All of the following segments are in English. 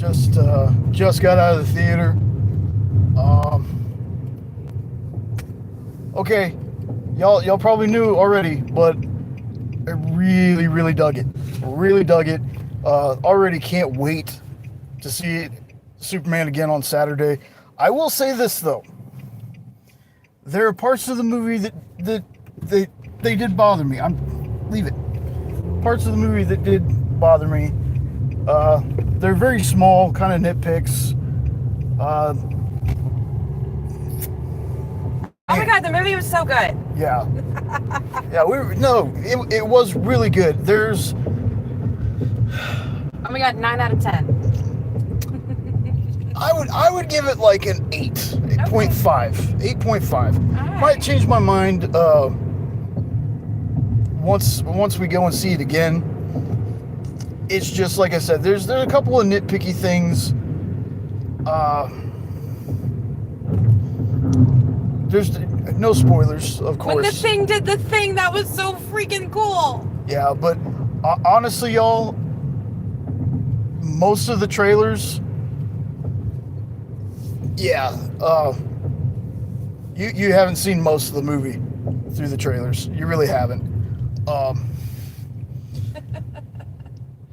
Just got out of the theater. Okay, y'all probably knew already, but I really dug it. Really dug it. Already can't wait to see Superman again on Saturday. I will say this though, there are parts of the movie that they did bother me. Leave it. Parts of the movie that did bother me. They're very small, kind of nitpicks. Oh my god, the movie was so good. Yeah, yeah. It was really good. There's Oh my god, 9 out of 10. I would give it like an 8.5. 8.5. Alright. Might change my mind once we go and see it again. It's just like I said, there's a couple of nitpicky things. There's no spoilers, of course. When the Thing did the thing, that was so freaking cool. Yeah, but honestly, y'all, most of the trailers, yeah, you haven't seen most of the movie through the trailers. You really haven't.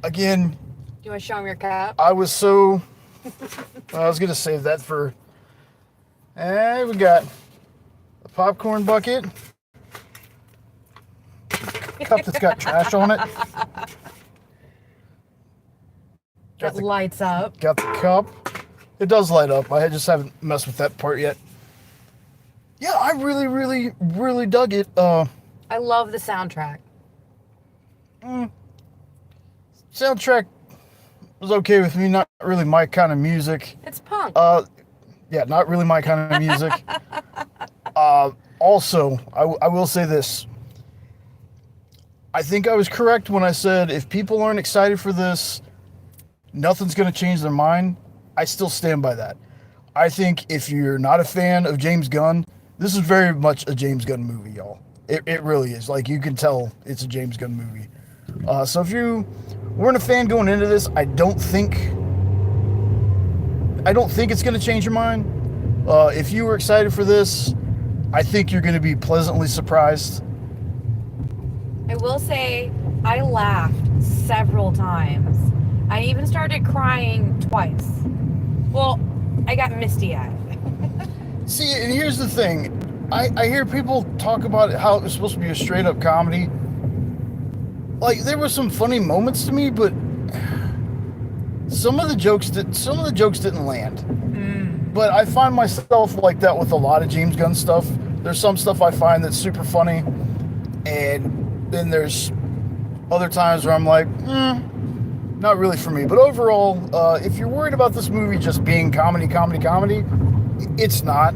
Again, Do you want to show him your cap? I was gonna save that for. And we got a popcorn bucket, cup that's got trash on it. That lights up. Got the cup. It does light up. I just haven't messed with that part yet. Yeah, I really dug it. I love the soundtrack. Soundtrack was okay with me. Not really my kind of music. It's punk. Yeah, not really my kind of music. Also, I will say this. I think I was correct when I said if people aren't excited for this, nothing's going to change their mind. I still stand by that. I think if you're not a fan of James Gunn, this is very much a James Gunn movie, y'all. It really is. Like, you can tell it's a James Gunn movie. So if you weren't a fan going into this, I don't think it's going to change your mind. If you were excited for this, I think you're going to be pleasantly surprised. I will say, I laughed several times. I even started crying twice. Well, I got misty-eyed. See, and here's the thing. I hear people talk about how it was supposed to be a straight-up comedy. Like, there were some funny moments to me, but some of the jokes didn't land. But I find myself like that with a lot of James Gunn stuff. There's some stuff I find that's super funny, and then there's other times where I'm like, not really for me. But overall, if you're worried about this movie just being comedy, it's not.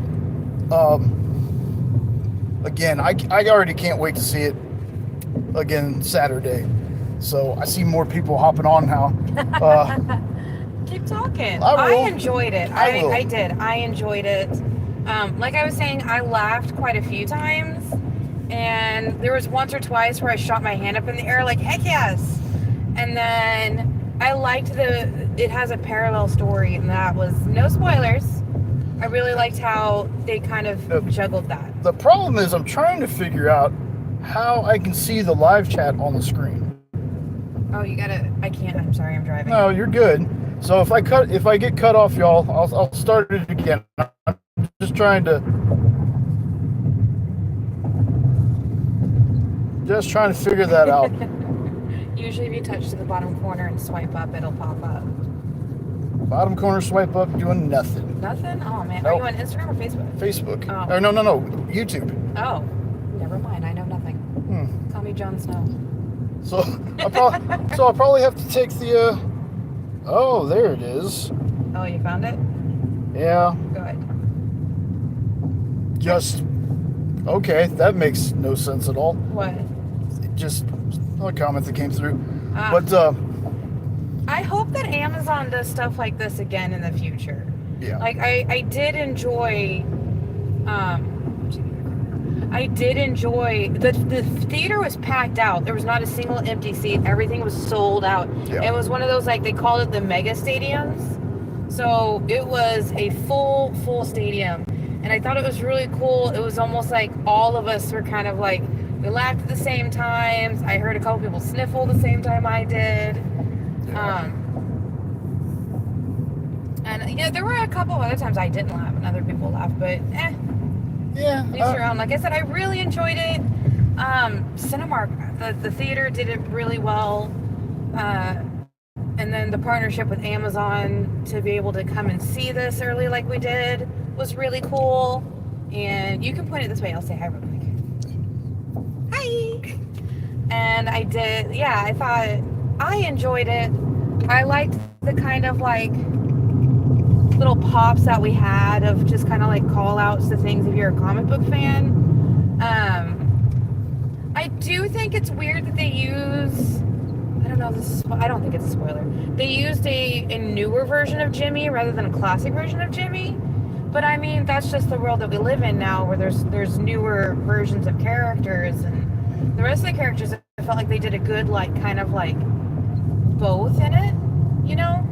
Again, I already can't wait to see it again Saturday. So I see more people hopping on now. Keep talking. I will. I enjoyed it. I did. I enjoyed it. Like I was saying, I laughed quite a few times. And there was once or twice where I shot my hand up in the air like, heck yes. And then I liked it has a parallel story, and that was no spoilers. I really liked how they kind of juggled that. The problem is I'm trying to figure out how I can see the live chat on the screen. Oh, I can't. I'm sorry, I'm driving. No, you're good. So if I get cut off, y'all, I'll start it again. I'm just trying to figure that out. Usually if you touch to the bottom corner and swipe up, it'll pop up. Bottom corner swipe up, doing nothing. Nothing? Oh, man. Nope. Are you on Instagram or Facebook? Facebook. Oh. Or no, YouTube. Oh, never mind. I know nothing. Call me Jon Snow. So I'll probably have to take the. Oh, there it is. Oh, you found it? Yeah. Good. Just okay. That makes no sense at all. What? Just a comment that came through. But But I hope that Amazon does stuff like this again in the future. yeah. Like I did enjoy the theater was packed out. There was not a single empty seat. Everything was sold out. Yeah. It was one of those, like, they called it the mega stadiums. So it was a full stadium. And I thought it was really cool. It was almost like all of us were kind of like, we laughed at the same times. I heard a couple people sniffle the same time I did. Yeah. And yeah, there were a couple other times I didn't laugh and other people laughed, but Yeah. each your own. Like I said, I really enjoyed it. Cinemark, the theater did it really well. And then the partnership with Amazon to be able to come and see this early like we did was really cool. And you can point it this way. I'll say hi real quick. Hi. And I did, yeah, I thought I enjoyed it. I liked the kind of like little pops that we had of just kind of like call outs to things if you're a comic book fan. I do think it's weird that they use, I don't know, I don't think it's a spoiler. They used a newer version of Jimmy rather than a classic version of Jimmy. But I mean, that's just the world that we live in now, where there's newer versions of characters, and the rest of the characters, I felt like they did a good, like, kind of like both in it, you know?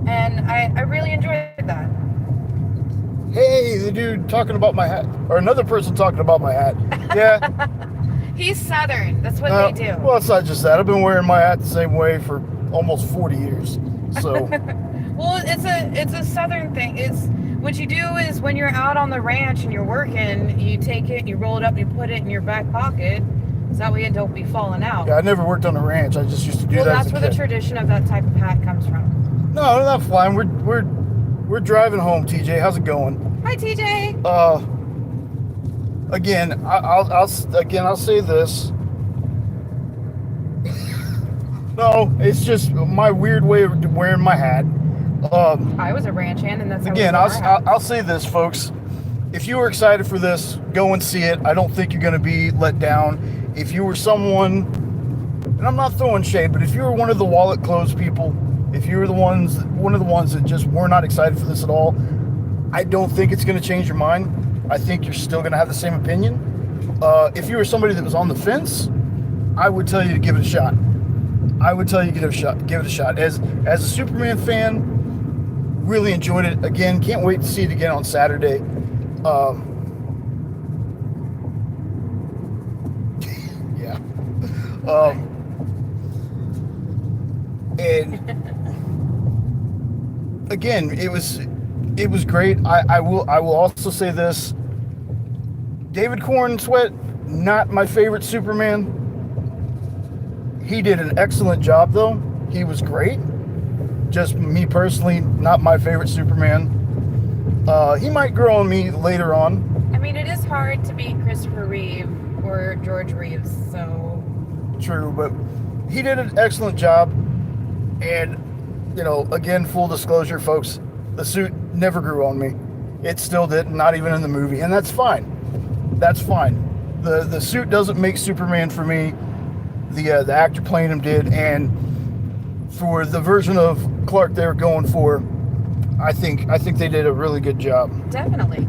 And I really enjoyed that. Hey, the dude talking about my hat, or another person talking about my hat. Yeah. He's Southern. That's what they do. Well, it's not just that. I've been wearing my hat the same way for almost 40 years. So. Well, it's a Southern thing. It's what you do is when you're out on the ranch and you're working, you take it, you roll it up, and you put it in your back pocket, so that way it don't be falling out. Yeah, I never worked on a ranch. I just used to do that. Well, that's where the tradition of that type of hat comes from. No, not flying. We're driving home. TJ, how's it going? Hi, TJ. Again, I'll say this. No, it's just my weird way of wearing my hat. I was a ranch hand, and that's how again. I'll say this, folks. If you were excited for this, go and see it. I don't think you're going to be let down. If you were someone, and I'm not throwing shade, but if you were one of the wallet closed people, if you were one of the ones that just were not excited for this at all, I don't think it's going to change your mind. I think you're still going to have the same opinion. If you were somebody that was on the fence, I would tell you to give it a shot. I would tell you to give it a shot. As a Superman fan, really enjoyed it. Again, can't wait to see it again on Saturday. Yeah. And again, it was great. I will also say this. David Corn Sweat, not my favorite Superman. He did an excellent job though. He was great. Just me personally, not my favorite Superman. He might grow on me later on. I mean, it is hard to beat Christopher Reeve or George Reeves, so. True, but he did an excellent job. And, you know, again, full disclosure, folks, the suit never grew on me. It still didn't, not even in the movie, and that's fine. That's fine. The suit doesn't make Superman for me. The actor playing him did, and for the version of Clark they were going for, I think they did a really good job. Definitely.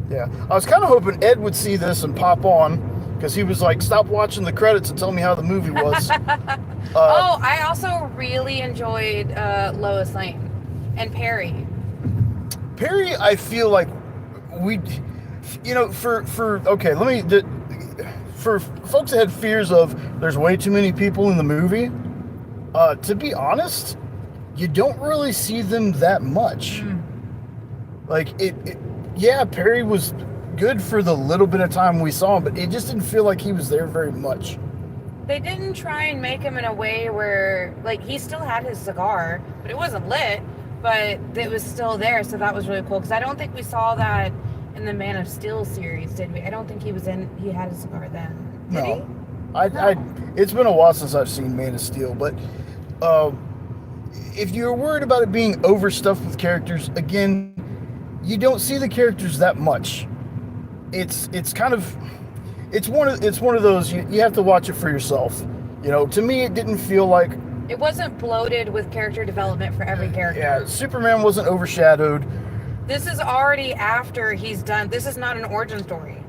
Yeah, I was kind of hoping Ed would see this and pop on, because he was like, "Stop watching the credits and tell me how the movie was." I also really enjoyed Lois Lane and Perry. Perry, I feel like for folks that had fears of there's way too many people in the movie, to be honest, you don't really see them that much. Like yeah, Perry was good for the little bit of time we saw him, but it just didn't feel like he was there very much. They didn't try and make him in a way where, like, he still had his cigar, but it wasn't lit, but it was still there, so that was really cool, because I don't think we saw that in the Man of Steel series, did we? I don't think he had a cigar then. Did he? It's been a while since I've seen Man of Steel, but if you're worried about it being overstuffed with characters, again, you don't see the characters that much. It's one of those you have to watch it for yourself. You know, to me, it didn't feel like it wasn't bloated with character development for every character. Yeah, Superman wasn't overshadowed. This is already after he's done. This is not an origin story.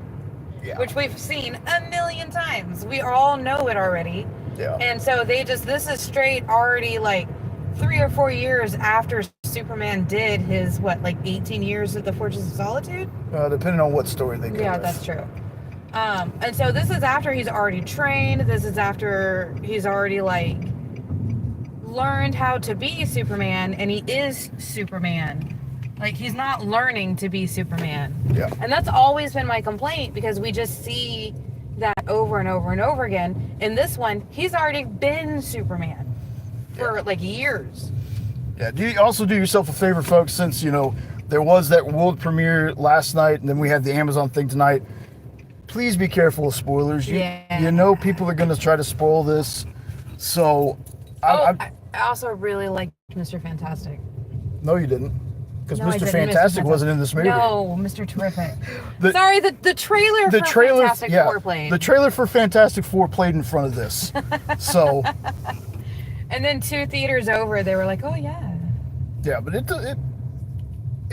Yeah. Which we've seen a million times. We all know it already. Yeah. And so this is straight already like 3 or 4 years after Superman did his, 18 years of the Fortress of Solitude? Depending on what story they go Yeah, with. that's true. And so this is after he's already trained. This is after he's already, learned how to be Superman, and he is Superman. He's not learning to be Superman. Yeah. And that's always been my complaint, because we just see that over and over and over again. In this one, he's already been Superman for years. Yeah. Also do yourself a favor, folks, since there was that world premiere last night, and then we had the Amazon thing tonight. Please be careful of spoilers. People are going to try to spoil this. So, I also really liked Mr. Fantastic. No, you didn't. Because No, I Mr. didn't. Fantastic wasn't in this movie. No, Mr. Terrific. Sorry, the trailer for Fantastic Four played. The trailer for Fantastic Four played in front of this. So. And then 2 theaters over, they were like, "Oh yeah." Yeah, but it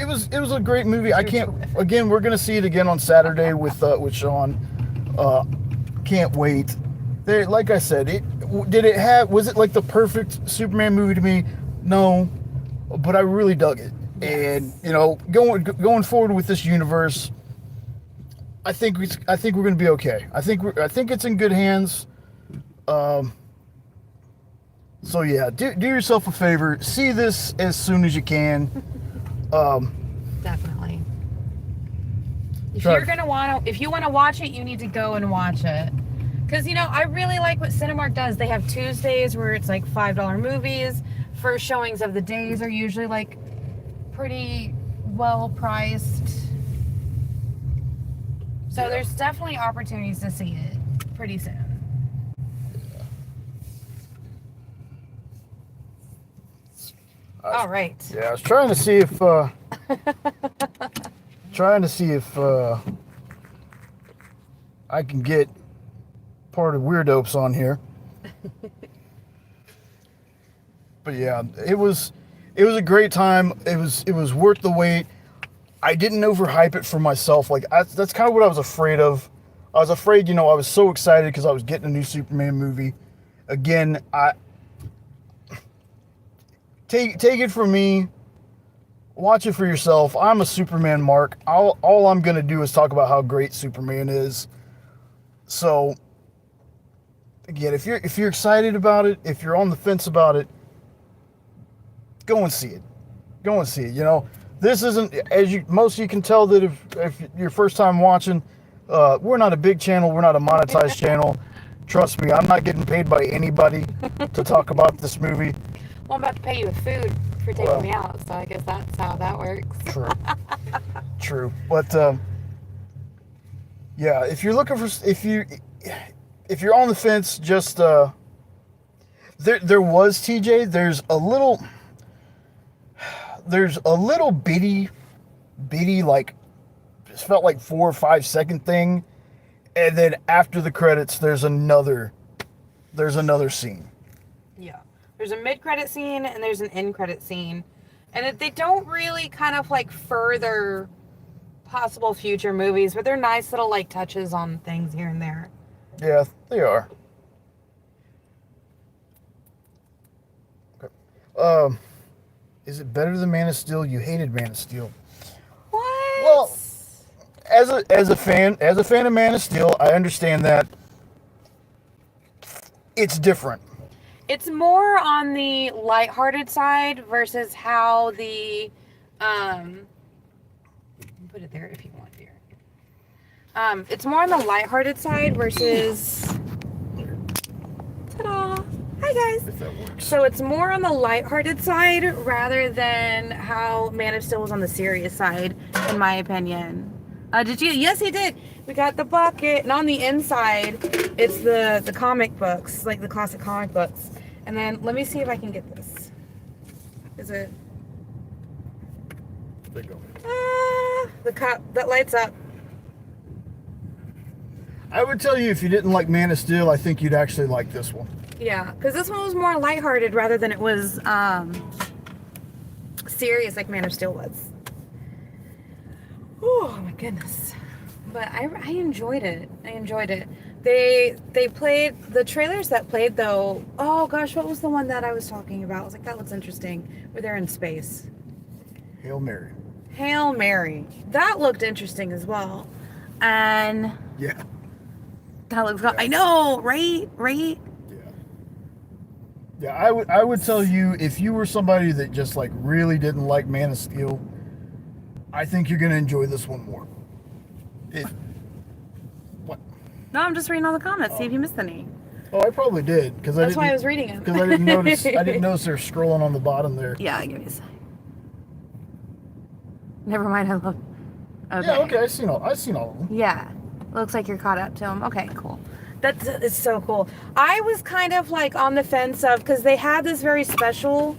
was a great movie. I can't. Again, we're gonna see it again on Saturday with Sean. Can't wait. Like I said, was it like the perfect Superman movie to me? No, but I really dug it. Yes. And going forward with this universe, I think we're gonna be okay. I think it's in good hands. So yeah, do yourself a favor. See this as soon as you can. Definitely. If you want to watch it, you need to go and watch it. Because I really like what Cinemark does. They have Tuesdays where it's $5 movies. First showings of the days are usually pretty well priced. So there's definitely opportunities to see it pretty soon. All right. Yeah, I was trying to see if I can get part of Weird Opes on here. But yeah, it was a great time. It was worth the wait. I didn't overhype it for myself. That's kind of what I was afraid of. I was afraid, I was so excited because I was getting a new Superman movie. Again, Take it from me. Watch it for yourself. I'm a Superman mark. All I'm gonna do is talk about how great Superman is. So again, if you're excited about it, if you're on the fence about it, go and see it. Go and see it. This isn't, as most of you can tell, that if your first time watching, we're not a big channel. We're not a monetized channel. Trust me, I'm not getting paid by anybody to talk about this movie. Well, I'm about to pay you with food for taking me out, so I guess that's how that works. True. But yeah, if you're looking for, if you're on the fence, just there was TJ. There's a little bitty, it felt like 4 or 5 second thing, and then after the credits, there's another scene. Yeah. There's a mid-credit scene and there's an end-credit scene. And they don't really kind of further possible future movies, but they're nice little touches on things here and there. Yeah, they are. Okay. Is it better than Man of Steel? You hated Man of Steel. What? Well, as a fan of Man of Steel, I understand that it's different. It's more on the lighthearted side versus how the put it there if you want here. It's more on the lighthearted side versus ta-da! Hi guys. If that works. So it's more on the lighthearted side rather than how Man of Steel was on the serious side, in my opinion. Did you? Yes, he did. We got the bucket, and on the inside, it's the comic books, the classic comic books. And then let me see if I can get this. Is it? There you go. The cup that lights up. I would tell you, if you didn't like Man of Steel, I think you'd actually like this one. Yeah, because this one was more lighthearted rather than it was serious like Man of Steel was. Oh my goodness. But I enjoyed it. They played the trailers that played though. Oh gosh, what was the one that I was talking about? I was like, that looks interesting. Where they're in space. Hail Mary. Hail Mary. That looked interesting as well. And Yeah. that looks I know, right? Right? Yeah, I would tell you, if you were somebody that just like really didn't like Man of Steel, I think you're gonna enjoy this one more. What? No, I'm just reading all the comments, see if you missed any. Oh, I probably did because That's why I was reading it. because I didn't notice they're scrolling on the bottom there. Yeah, give me a sec. Never mind, I love. Okay. Yeah, okay, I've seen all of them. Yeah, looks like you're caught up to them. Okay, cool. It's so cool. I was kind of like on the fence of, because they had this very special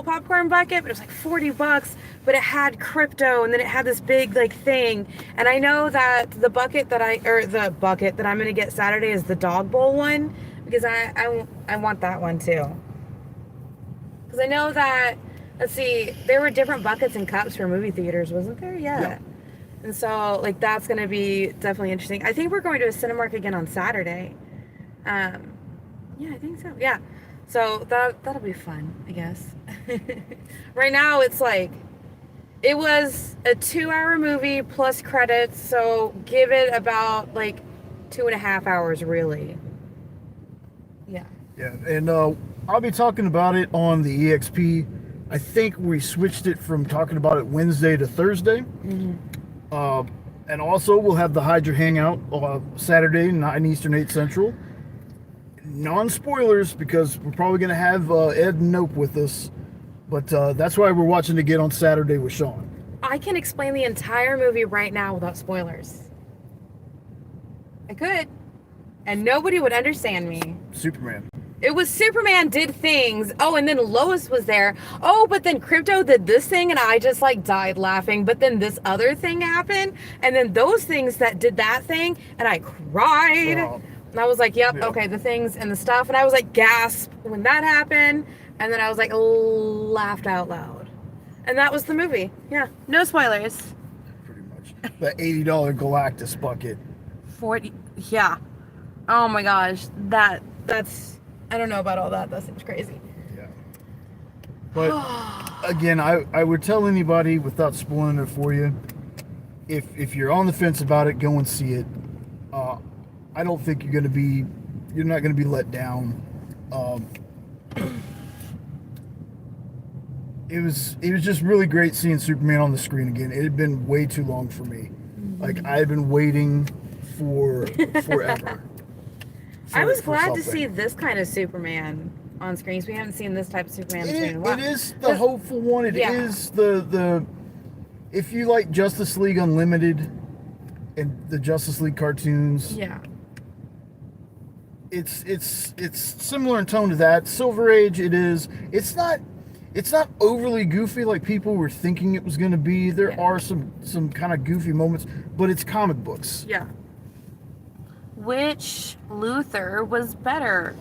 popcorn bucket, but it was like $40, but it had crypto, and then it had this big like thing. And I know that the bucket that I'm gonna get Saturday is the dog bowl one, because I want that one too. Because I know that, let's see, there were different buckets and cups for movie theaters, wasn't there? Yeah. And so, like, that's going to be definitely interesting. I think we're going to a Cinemark again on Saturday. Yeah, I think so. Yeah. So that'll be fun, I guess. Right now, it's like, it was a 2-hour movie plus credits, so give it about, like, 2.5 hours, really. Yeah. Yeah, and I'll be talking about it on the EXP. I think we switched it from talking about it Wednesday to Thursday. Mm-hmm. And also, we'll have the Hydra Hangout Saturday, 9 Eastern, 8 Central. Non-spoilers, because we're probably going to have Ed and Nope with us. But that's why we're watching it again on Saturday with Sean. I can explain the entire movie right now without spoilers. I could. And nobody would understand me. Superman. It was Superman did things. Oh, and then Lois was there. Oh, but then Crypto did this thing, and I just like died laughing. But then this other thing happened, and then those things that did that thing, and I cried. And I was like, yep, okay, the things and the stuff. And I was like, gasp when that happened. And then I was like, laughed out loud. And that was the movie. Yeah, no spoilers. Pretty much. The $80 Galactus bucket. 40, yeah. Oh my gosh, that's. I don't know about all that. That seems crazy. Yeah. But again, I would tell anybody, without spoiling it for you, if you're on the fence about it, go and see it. I don't think you're not gonna be let down. It was just really great seeing Superman on the screen again. It had been way too long for me. Mm-hmm. Like, I had been waiting for forever. I was glad to see this kind of Superman on screens. We haven't seen this type of Superman in a while. It is the hopeful one. It is the if you like Justice League Unlimited and the Justice League cartoons. Yeah. It's similar in tone to that. Silver Age, it is. It's not overly goofy like people were thinking it was going to be. There are some kind of goofy moments, but it's comic books. Yeah. Which Luthor was better?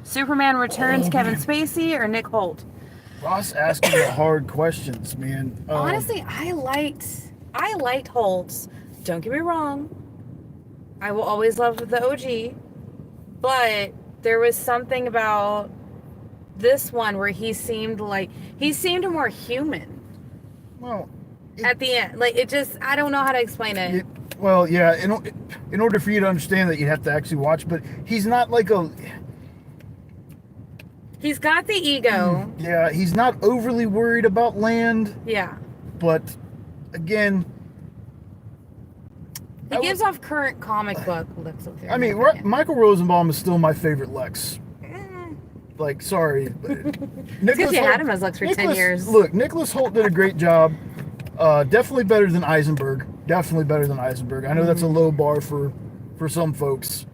Superman Returns, Kevin Spacey, or Nick Holt? Ross asking the hard questions, man. Honestly, I liked Holt. Don't get me wrong. I will always love the OG, but there was something about this one where he seemed more human. Well, at the end, like, it just, I don't know how to explain it. Well, yeah, in order for you to understand that, you'd have to actually watch, but he's not like a... He's got the ego. Yeah, he's not overly worried about land. Yeah. But, again... He gives off current comic book Lex. I mean, Michael Rosenbaum is still my favorite Lex. Like, sorry. Because you had him as Lex for 10 years. Look, Nicholas Holt did a great job. Definitely better than Eisenberg. Definitely better than Eisenberg. I know that's a low bar for some folks.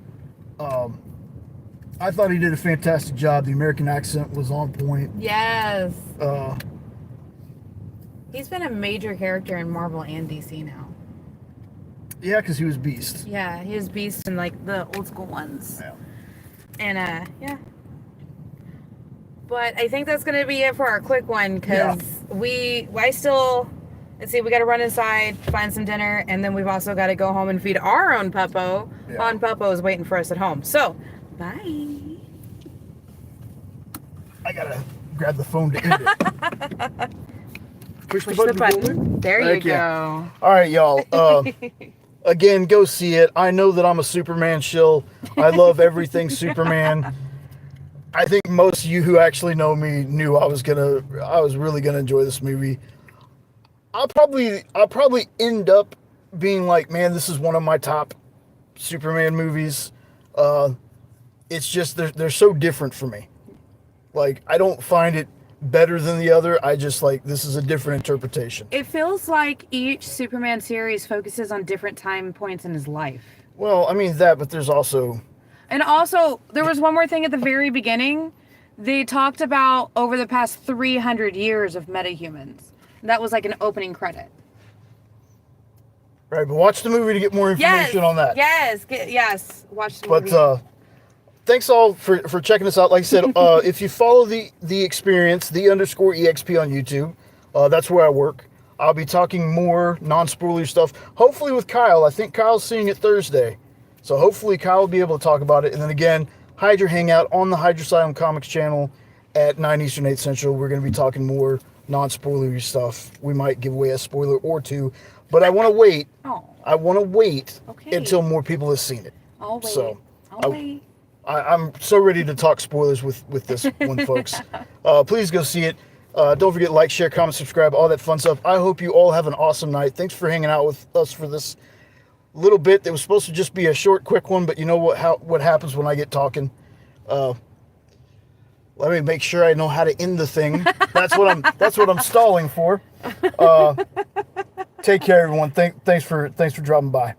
I thought he did a fantastic job. The American accent was on point. Yes. He's been a major character in Marvel and DC now. Yeah, because he was Beast. Yeah, he was Beast in like the old school ones. Yeah. And yeah. But I think that's gonna be it for our quick one, because I still let's see, we got to run inside, find some dinner, and then we've also got to go home and feed our own puppo. Yeah. Han Puppo is waiting for us at home. So, bye. I gotta grab the phone to end it. Push The button. button. There you Heck go. yeah. All right, y'all. Again, go see it. I know that I'm a Superman shill. I love everything Superman. I think most of you who actually know me knew I was really gonna enjoy this movie. I'll probably end up being like, man, this is one of my top Superman movies. It's just they're so different for me. Like, I don't find it better than the other. I just like, this is a different interpretation. It feels like each Superman series focuses on different time points in his life. Well, I mean that, but there's also... And also, there was one more thing at the very beginning. They talked about over the past 300 years of metahumans. That was like an opening credit. Right, but watch the movie to get more information on that. Yes. Watch the movie. But thanks all for checking us out. Like I said, if you follow the experience, _EXP on YouTube, that's where I work. I'll be talking more non-spoiler stuff, hopefully with Kyle. I think Kyle's seeing it Thursday. So hopefully Kyle will be able to talk about it. And then again, Hydra Hangout on the Hydrasylum Comics channel at 9 Eastern, 8 Central. We're going to be talking more non-spoilery stuff. We might give away a spoiler or two. But I want to wait. Oh. I want to wait Okay. until more people have seen it. I'll wait. So, I'll wait. I'm so ready to talk spoilers with this one, folks. Please go see it. Don't forget to like, share, comment, subscribe, all that fun stuff. I hope you all have an awesome night. Thanks for hanging out with us for this little bit. It was supposed to just be a short, quick one, but you know what happens when I get talking. Let me make sure I know how to end the thing. That's what I'm stalling for. Take care, everyone. Thanks for dropping by.